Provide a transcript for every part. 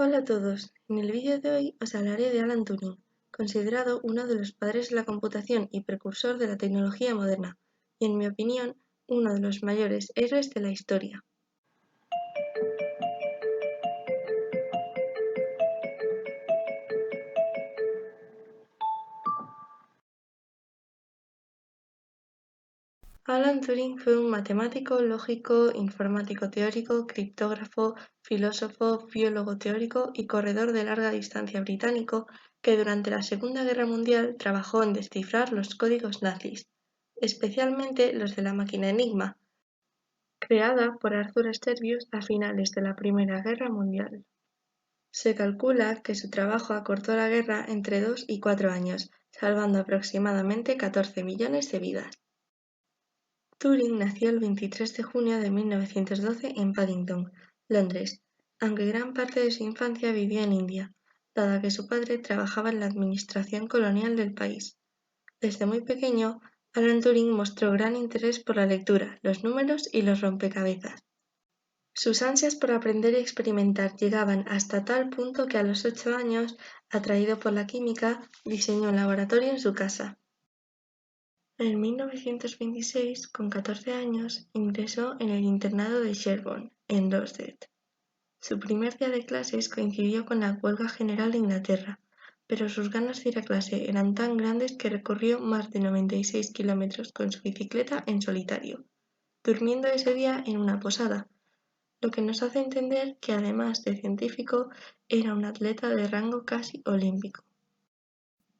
Hola a todos, en el vídeo de hoy os hablaré de Alan Turing, considerado uno de los padres de la computación y precursor de la tecnología moderna, y en mi opinión, uno de los mayores héroes de la historia. Alan Turing fue un matemático, lógico, informático teórico, criptógrafo, filósofo, biólogo teórico y corredor de larga distancia británico que durante la Segunda Guerra Mundial trabajó en descifrar los códigos nazis, especialmente los de la máquina Enigma, creada por Arthur Sturgius a finales de la Primera Guerra Mundial. Se calcula que su trabajo acortó la guerra entre 2 y 4 años, salvando aproximadamente 14 millones de vidas. Turing nació el 23 de junio de 1912 en Paddington, Londres, aunque gran parte de su infancia vivió en India, dado que su padre trabajaba en la administración colonial del país. Desde muy pequeño, Alan Turing mostró gran interés por la lectura, los números y los rompecabezas. Sus ansias por aprender y experimentar llegaban hasta tal punto que a los 8 años, atraído por la química, diseñó un laboratorio en su casa. En 1926, con 14 años, ingresó en el internado de Sherborne, en Dorset. Su primer día de clases coincidió con la huelga general de Inglaterra, pero sus ganas de ir a clase eran tan grandes que recorrió más de 96 kilómetros con su bicicleta en solitario, durmiendo ese día en una posada, lo que nos hace entender que además de científico, era un atleta de rango casi olímpico.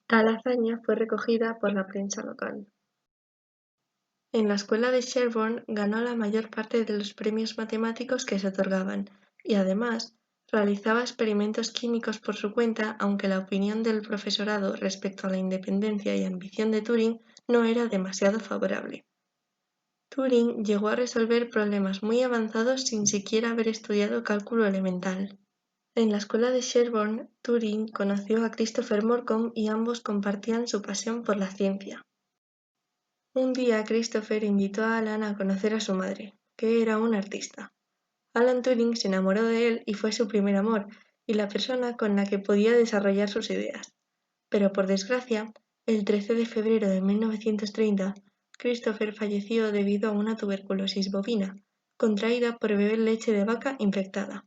Tal hazaña fue recogida por la prensa local. En la escuela de Sherborne ganó la mayor parte de los premios matemáticos que se otorgaban y además realizaba experimentos químicos por su cuenta, aunque la opinión del profesorado respecto a la independencia y ambición de Turing no era demasiado favorable. Turing llegó a resolver problemas muy avanzados sin siquiera haber estudiado cálculo elemental. En la escuela de Sherborne, Turing conoció a Christopher Morcom y ambos compartían su pasión por la ciencia. Un día Christopher invitó a Alan a conocer a su madre, que era una artista. Alan Turing se enamoró de él y fue su primer amor, y la persona con la que podía desarrollar sus ideas. Pero por desgracia, el 13 de febrero de 1930, Christopher falleció debido a una tuberculosis bovina, contraída por beber leche de vaca infectada.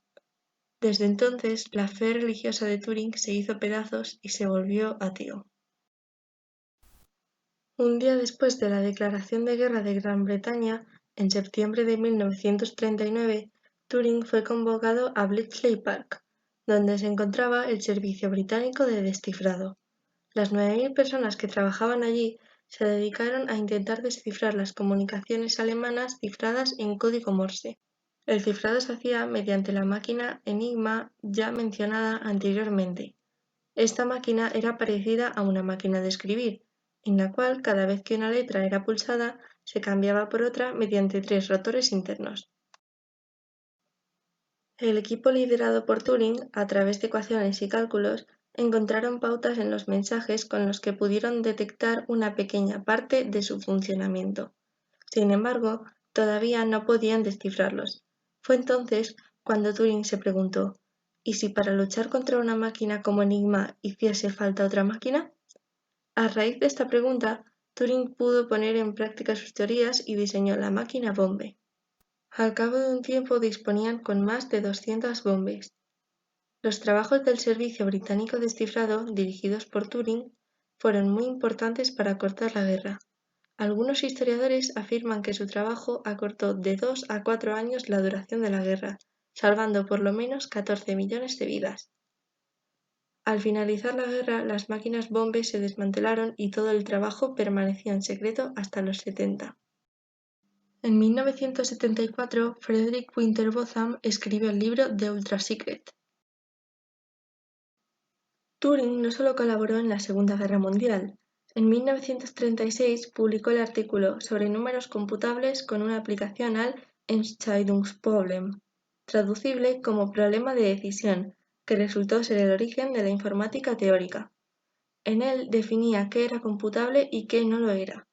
Desde entonces, la fe religiosa de Turing se hizo pedazos y se volvió ateo. Un día después de la declaración de guerra de Gran Bretaña, en septiembre de 1939, Turing fue convocado a Bletchley Park, donde se encontraba el Servicio Británico de Descifrado. Las 9.000 personas que trabajaban allí se dedicaron a intentar descifrar las comunicaciones alemanas cifradas en código Morse. El cifrado se hacía mediante la máquina Enigma ya mencionada anteriormente. Esta máquina era parecida a una máquina de escribir, en la cual cada vez que una letra era pulsada se cambiaba por otra mediante 3 rotores internos. El equipo liderado por Turing, a través de ecuaciones y cálculos, encontraron pautas en los mensajes con los que pudieron detectar una pequeña parte de su funcionamiento. Sin embargo, todavía no podían descifrarlos. Fue entonces cuando Turing se preguntó, ¿y si para luchar contra una máquina como Enigma hiciese falta otra máquina? A raíz de esta pregunta, Turing pudo poner en práctica sus teorías y diseñó la máquina Bombe. Al cabo de un tiempo disponían con más de 200 bombes. Los trabajos del Servicio Británico Descifrado, dirigidos por Turing, fueron muy importantes para acortar la guerra. Algunos historiadores afirman que su trabajo acortó de 2 a 4 años la duración de la guerra, salvando por lo menos 14 millones de vidas. Al finalizar la guerra, las máquinas Bombe se desmantelaron y todo el trabajo permaneció en secreto hasta los 70. En 1974, Frederick Winterbottom escribió el libro The Ultra Secret. Turing no solo colaboró en la Segunda Guerra Mundial. En 1936 publicó el artículo sobre números computables con una aplicación al Entscheidungsproblem, traducible como problema de decisión, que resultó ser el origen de la informática teórica. En él definía qué era computable y qué no lo era.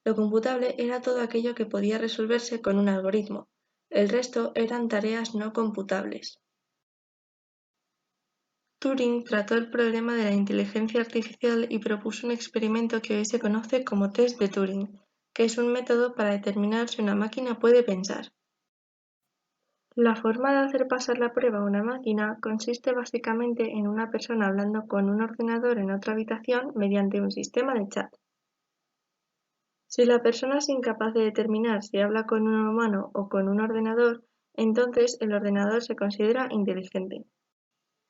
Lo computable era todo aquello que podía resolverse con un algoritmo. El resto eran tareas no computables. Turing trató el problema de la inteligencia artificial y propuso un experimento que hoy se conoce como test de Turing, que es un método para determinar si una máquina puede pensar. La forma de hacer pasar la prueba a una máquina consiste básicamente en una persona hablando con un ordenador en otra habitación mediante un sistema de chat. Si la persona es incapaz de determinar si habla con un humano o con un ordenador, entonces el ordenador se considera inteligente.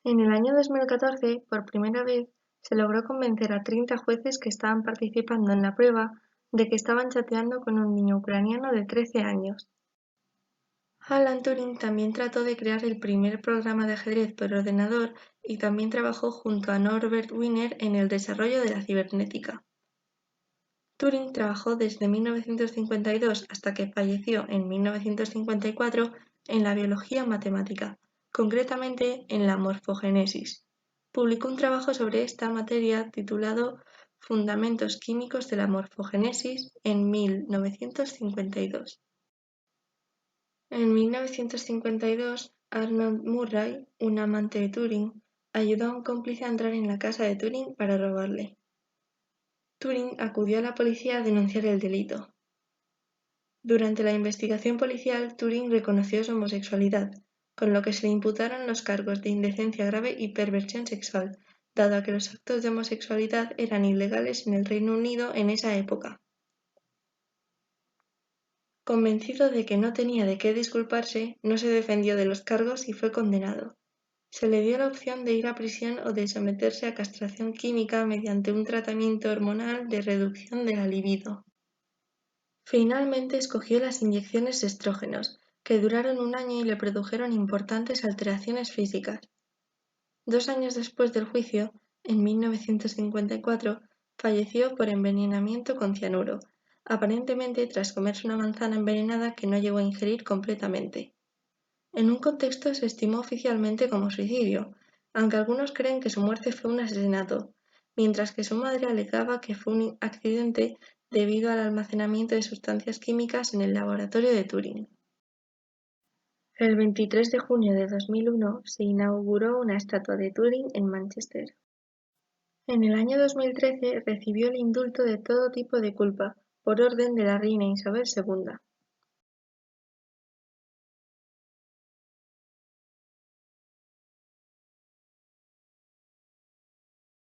En el año 2014, por primera vez, se logró convencer a 30 jueces que estaban participando en la prueba de que estaban chateando con un niño ucraniano de 13 años. Alan Turing también trató de crear el primer programa de ajedrez por ordenador y también trabajó junto a Norbert Wiener en el desarrollo de la cibernética. Turing trabajó desde 1952 hasta que falleció en 1954 en la biología matemática, concretamente en la morfogénesis. Publicó un trabajo sobre esta materia titulado Fundamentos químicos de la morfogénesis en 1952. En 1952, Arnold Murray, un amante de Turing, ayudó a un cómplice a entrar en la casa de Turing para robarle. Turing acudió a la policía a denunciar el delito. Durante la investigación policial, Turing reconoció su homosexualidad, con lo que se le imputaron los cargos de indecencia grave y perversión sexual, dado que los actos de homosexualidad eran ilegales en el Reino Unido en esa época. Convencido de que no tenía de qué disculparse, no se defendió de los cargos y fue condenado. Se le dio la opción de ir a prisión o de someterse a castración química mediante un tratamiento hormonal de reducción de la libido. Finalmente escogió las inyecciones de estrógenos, que duraron un año y le produjeron importantes alteraciones físicas. 2 años después del juicio, en 1954, falleció por envenenamiento con cianuro, aparentemente tras comerse una manzana envenenada que no llegó a ingerir completamente. En un contexto se estimó oficialmente como suicidio, aunque algunos creen que su muerte fue un asesinato, mientras que su madre alegaba que fue un accidente debido al almacenamiento de sustancias químicas en el laboratorio de Turing. El 23 de junio de 2001 se inauguró una estatua de Turing en Manchester. En el año 2013 recibió el indulto de todo tipo de culpa por orden de la reina Isabel II.